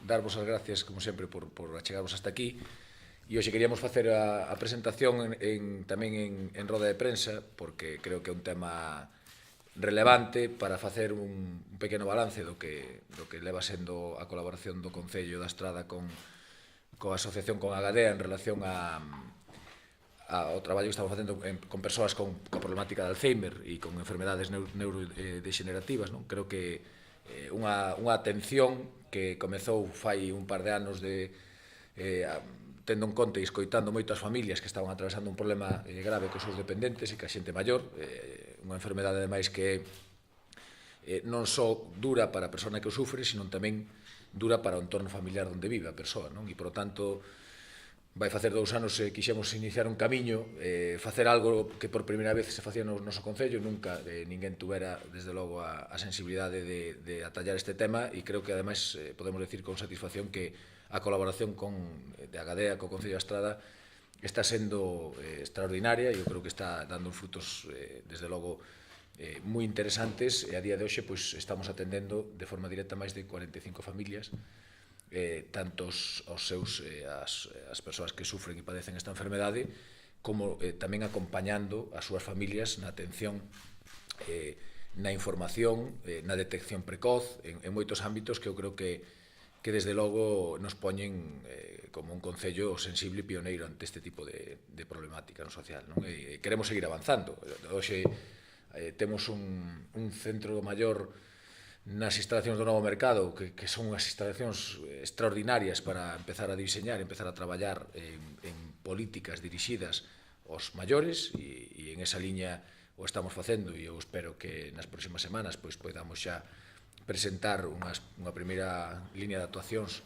darvos as gracias, como sempre, por achegarvos hasta aquí. E hoxe queríamos facer a presentación tamén en roda de prensa, porque creo que é un tema relevante para facer un pequeno balance do que leva sendo a colaboración do Concello da Estrada con a asociación con Agadea en relación ao traballo que estamos facendo con persoas con problemática de Alzheimer e con enfermedades neurodegenerativas. Creo que unha atención que comezou fai un par de anos tendo en conta e escoitando moitas familias que estaban atravesando un problema grave cos seus dependentes e que a xente maior, unha enfermedade ademais que non só dura para a persona que o sufre, sino tamén dura para o entorno familiar onde vive a persoa, e, por tanto, vai facer 2 anos que quixemos iniciar un camiño, facer algo que por primeira vez se facía no noso Concello, nunca ninguén tuvera, desde logo, a sensibilidade de atallar este tema, e creo que, ademais, podemos decir con satisfacción que a colaboración de Agadea co Concello da Estrada está sendo extraordinaria e eu creo que está dando frutos, desde logo, moi interesantes, e a día de hoxe estamos atendendo de forma directa máis de 45 familias, tanto as persoas que sufren e padecen esta enfermedade, como tamén acompañando as súas familias na atención, na información, na detección precoz, en moitos ámbitos que eu creo que desde logo nos poñen como un concello sensible e pioneiro ante este tipo de problemática social. E queremos seguir avanzando. Hoxe temos un centro maior nas instalacións do Novo Mercado, que son unhas instalacións extraordinarias para empezar a diseñar, empezar a traballar en políticas dirixidas aos maiores, e en esa liña o estamos facendo, e eu espero que nas próximas semanas podamos xa presentar unha primeira línea de actuacións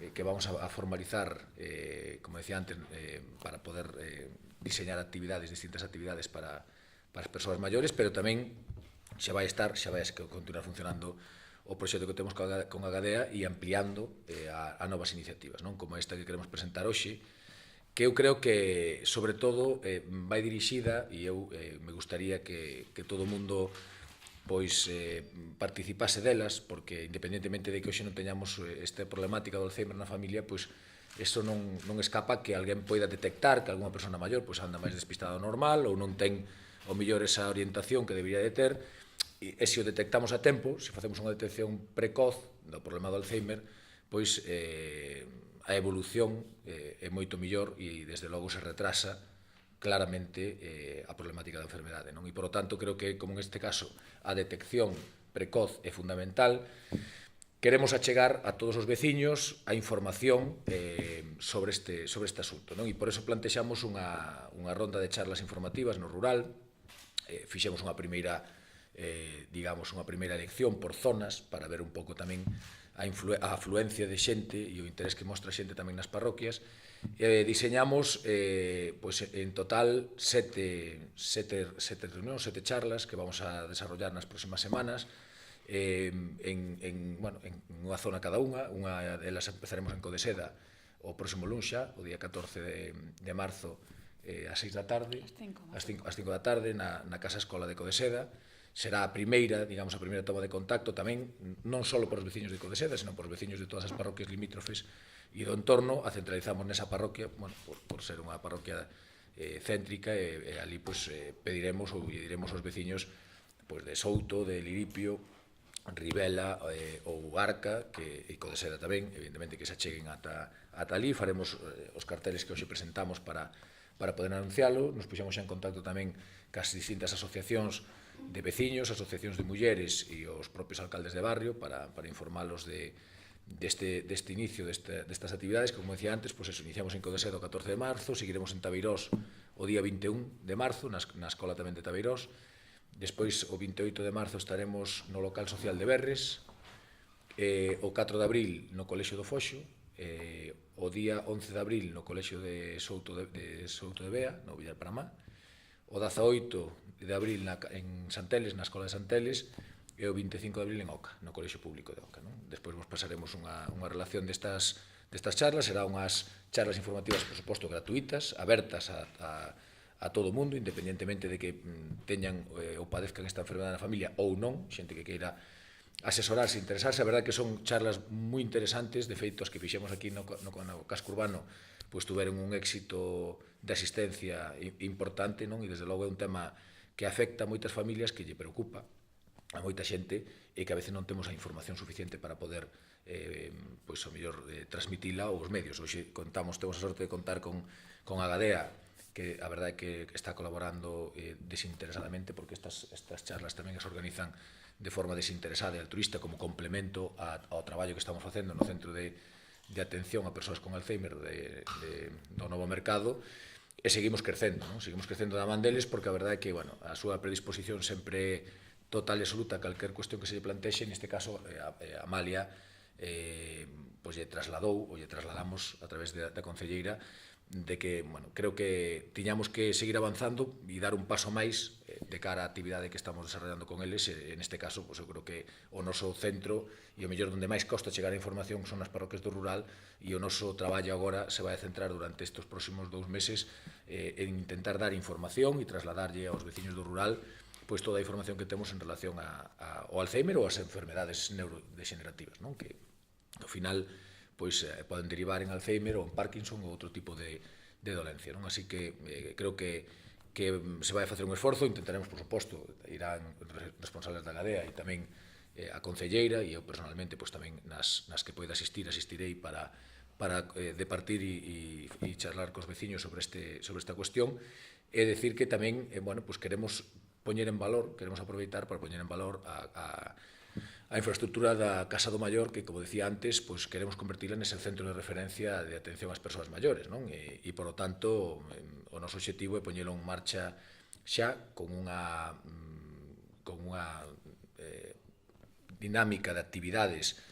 que vamos a formalizar, como decía antes, para poder diseñar distintas actividades para as persoas maiores, pero tamén xa vai continuar funcionando o proxecto que temos con Agadea e ampliando a novas iniciativas, como esta que queremos presentar hoxe, que eu creo que, sobre todo, vai dirixida, e eu me gustaría que todo o mundo participase delas, porque independentemente de que hoxe non teñamos esta problemática do Alzheimer na familia, iso non escapa que alguén poida detectar que algunha persona maior anda máis despistada do normal ou non ten o mellor esa orientación que debería de ter, e se o detectamos a tempo, se facemos unha detección precoz do problema do Alzheimer, a evolución é moito mellor e desde logo se retrasa claramente a problemática da enfermedade. E, por tanto, creo que, como neste caso, a detección precoz é fundamental. Queremos achegar a todos os veciños a información sobre este asunto, e por eso plantexamos unha ronda de charlas informativas no rural. Fixemos unha primeira elección por zonas para ver un pouco tamén a afluencia de xente e o interés que mostra a xente tamén nas parroquias. Diseñamos en total 7 reunións, 7 charlas que vamos a desarrollar nas próximas semanas en unha zona cada unha delas empezaremos en Codeseda o próximo luns xa, o día 14 de marzo ás 6 da tarde, ás 5 da tarde na Casa Escola de Codeseda. Será a primeira toma de contacto tamén, non só por os veciños de Codeseda, senón por os veciños de todas as parroquias limítrofes e do entorno. A centralizamos nesa parroquia, por ser unha parroquia céntrica, e ali pediremos ou diremos aos veciños de Souto, de Liripio, Ribela ou Arca, e Codeseda tamén, evidentemente que se acheguen ata ali. Faremos os carteles que hoxe presentamos para poder anuncialo. Nos puxemos xa en contacto tamén cas distintas asociacións de veciños, asociacións de mulleres e os propios alcaldes de barrio para informalos deste inicio destas actividades. Como decía antes, iniciamos en Codeseda o 14 de marzo, seguiremos en Tabeirós o día 21 de marzo, na escola tamén de Tabeirós. Despois, o 28 de marzo, estaremos no local social de Berres, o 4 de abril no Colexio do Foxo, o día 11 de abril no Colexio de Souto de Bea, no Villar Paramá, o 18 de abril en Santeles, na Escola de Santeles, e o 25 de abril en Oca, no Colexio Público de Oca. Despois vos pasaremos unha relación destas charlas. Será unhas charlas informativas, por suposto, gratuitas, abertas a todo o mundo, independentemente de que teñan ou padezcan esta enfermedade na familia ou non, xente que queira asesorarse, interesarse. A verdade que son charlas moi interesantes, de feito, as que fixemos aquí no casco urbano, pois tuveron un éxito de asistencia importante, non? E desde logo é un tema que afecta a moitas familias, que lle preocupa a moita xente e que a veces non temos a información suficiente para poder pois ao mellor transmitila aos medios. Hoxe temos a sorte de contar con Agadea, que a verdade é que está colaborando desinteresadamente, porque estas charlas tamén as organizan de forma desinteresada e altruista como complemento ao traballo que estamos facendo no Centro de Atención a Persoas con Alzheimer do Novo Mercado, e seguimos crecendo, non? Seguimos crecendo da man deles, porque a verdade é que, bueno, a súa predisposición sempre total e absoluta a calquer cuestión que se lle plantexe. Neste caso, Amalia pois lle trasladou, ou lle trasladamos a través da concelleira, de que, bueno, creo que tiñamos que seguir avanzando e dar un paso máis de cara á actividade que estamos desarrollando con eles. Neste caso, eu creo que o noso centro e o mellor onde máis costa chegar a información son nas parroquias do rural, e o noso traballo agora se vai a centrar durante estes próximos 2 meses en intentar dar información e trasladarlle aos veciños do rural pois toda a información que temos en relación ao Alzheimer ou ás enfermedades neurodegenerativas, non? Que ao final pois poden derivar en Alzheimer ou en Parkinson ou outro tipo de dolencia, non? Así que creo que se vai a facer un esforzo. Intentaremos, por suposto, irán responsables da Agadea e tamén a concelleira, e eu personalmente pois tamén nas que poida asistirei para departir e charlar cos veciños sobre esta cuestión. E decir que tamén, bueno, pois queremos poñer en valor, queremos aproveitar para poñer en valor a infraestructura da Casa do Maior, que, como decía antes, pois queremos convertila nese centro de referencia de atención ás persoas maiores, non? E, por lo tanto, o noso objetivo é poñelo en marcha xa con unha dinámica de actividades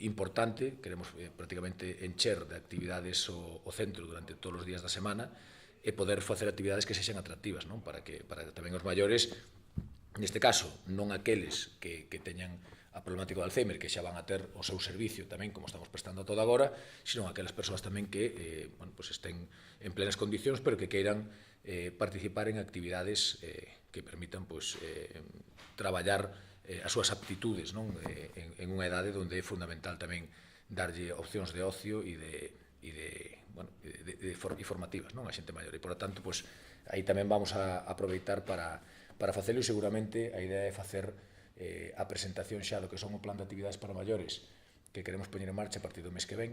importante. Queremos prácticamente encher de actividades o centro durante todos os días da semana e poder facer actividades que sexan atractivas, non? Para que tamén os maiores, neste caso, non aqueles que teñan a problemática do Alzheimer, que xa van a ter o seu servicio tamén, como estamos prestando a toda agora, sino aquelas persoas tamén que pues estén en plenas condicións, pero que queiran participar en actividades que permitan pues, traballar as súas aptitudes, non? En unha edade onde é fundamental tamén darlle opcións de ocio e formativas, non? A xente maior. E, por lo tanto, pues, aí tamén vamos a aproveitar para facelo, e seguramente a idea é facer a presentación xa do que son o plan de actividades para maiores que queremos poñer en marcha a partir do mes que ven,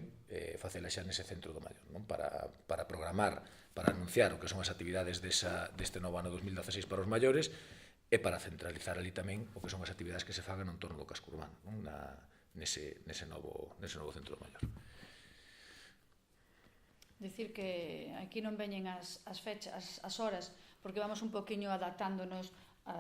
facela xa nese centro do maior, non? Para programar, para anunciar o que son as actividades deste novo ano 2016 para os maiores, e para centralizar ali tamén o que son as actividades que se fagan en torno do casco urbano, non? Nese novo centro do maior. Dicir que aquí non veñen as fechas, as horas, porque vamos un poquinho adaptándonos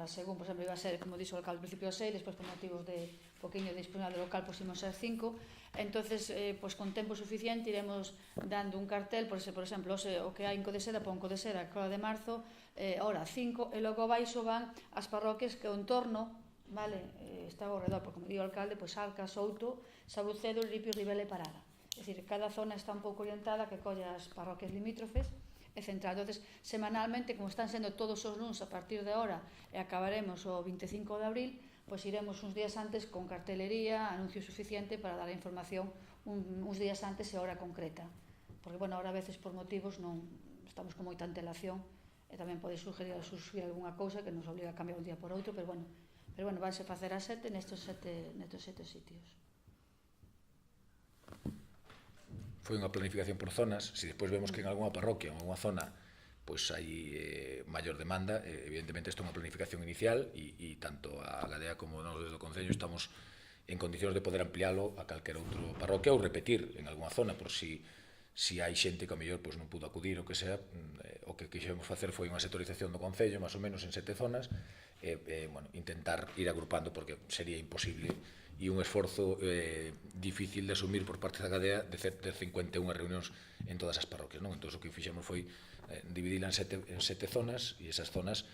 según, por exemplo, iba a ser, como dixo o alcalde, al principio 6, despois por motivos de poquinho de disponibilidade local pusimos a 5, entonces, pois con tempo suficiente iremos dando un cartel, por exemplo, o que hai en Codeseda, pon Codeseda, Cola de Marzo, hora 5, e logo baixo van as parroquias que o entorno, vale, está ao redor, porque como digo o alcalde, pois Alca, Souto, Sabucedo, Ripio, Ribela e Parada. É dicir, cada zona está un pouco orientada que colle as parroquias limítrofes e central. Entonces, semanalmente, como están sendo todos os luns a partir de ahora e acabaremos o 25 de abril, pois iremos uns días antes con cartelería, anuncio suficiente para dar a información uns días antes e hora concreta. Porque, bueno, ahora a veces por motivos non estamos con moita antelación e tamén pode surgir algunha cousa que nos obliga a cambiar un día por outro, pero bueno, vanse facer a 7 nestes 7 sitios. Foi unha planificación por zonas. Se despois vemos que en algunha parroquia ou en algunha zona pois hai maior demanda, evidentemente isto é unha planificación inicial, e tanto a Agadea como nós desde o Concello estamos en condicións de poder ampliálo a calquera outro parroquia ou repetir en algunha zona, por si hai xente que ao mellor non pudo acudir, o que sea. O que quixemos facer foi unha sectorización do Concello, máis ou menos en 7 zonas, intentar ir agrupando, porque sería imposible e un esforzo difícil de asumir por parte da Agadea de ter 51 reunións en todas as parroquias, non? Entón, o que fixemos foi dividila en 7 zonas, e esas zonas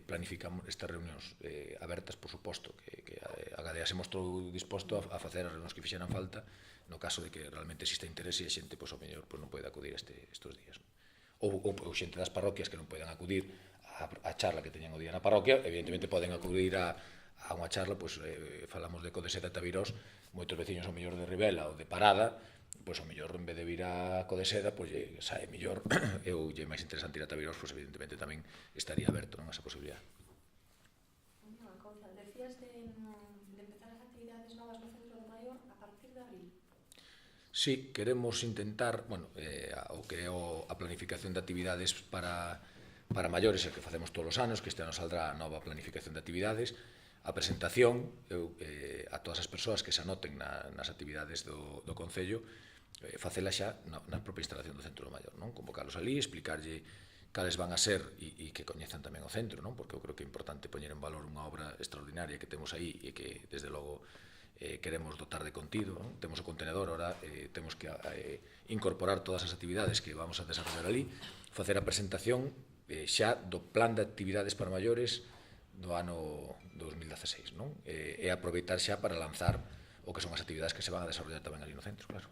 planificamos estas reunións abertas, por suposto, que a Agadea se mostrou disposto a facer as reunións que fixeran falta no caso de que realmente exista interese e a xente, pois, ao mellor, non pode acudir estes días. Ou xente das parroquias que non poden acudir á charla que teñan o día na parroquia, evidentemente poden acudir a a unha charla, pois, falamos de Codeseda e Tabirós, moitos veciños ao mellor de Ribela ou de Parada, pois ao mellor en vez de vir a Codeseda, pois sae mellor, eu lle máis interesante ir a Tabirós, pois evidentemente tamén estaría aberto, non, esa posibilidade. Concejal, decías de empezar as actividades novas no Centro do Maior a partir de abril. Sí, queremos intentar, bueno, o que é a planificación de actividades para maiores, o que facemos todos os anos, que este ano saldrá a nova planificación de actividades, a presentación, a todas as persoas que se anoten nas actividades do Concello, facela xa na propia instalación do Centro do Maior, non? Convocalos ali, explicarlle cales van a ser e que coñezan tamén o centro, non? Porque eu creo que é importante poñer en valor unha obra extraordinaria que temos aí e que, desde logo, queremos dotar de contido, non? Temos o contenedor, ahora temos que incorporar todas as actividades que vamos a desarrollar ali, facer a presentación xa do plan de actividades para maiores do ano 2016, non? E aproveitar xa para lanzar o que son as actividades que se van a desarrollar tamén ali no centro, claro.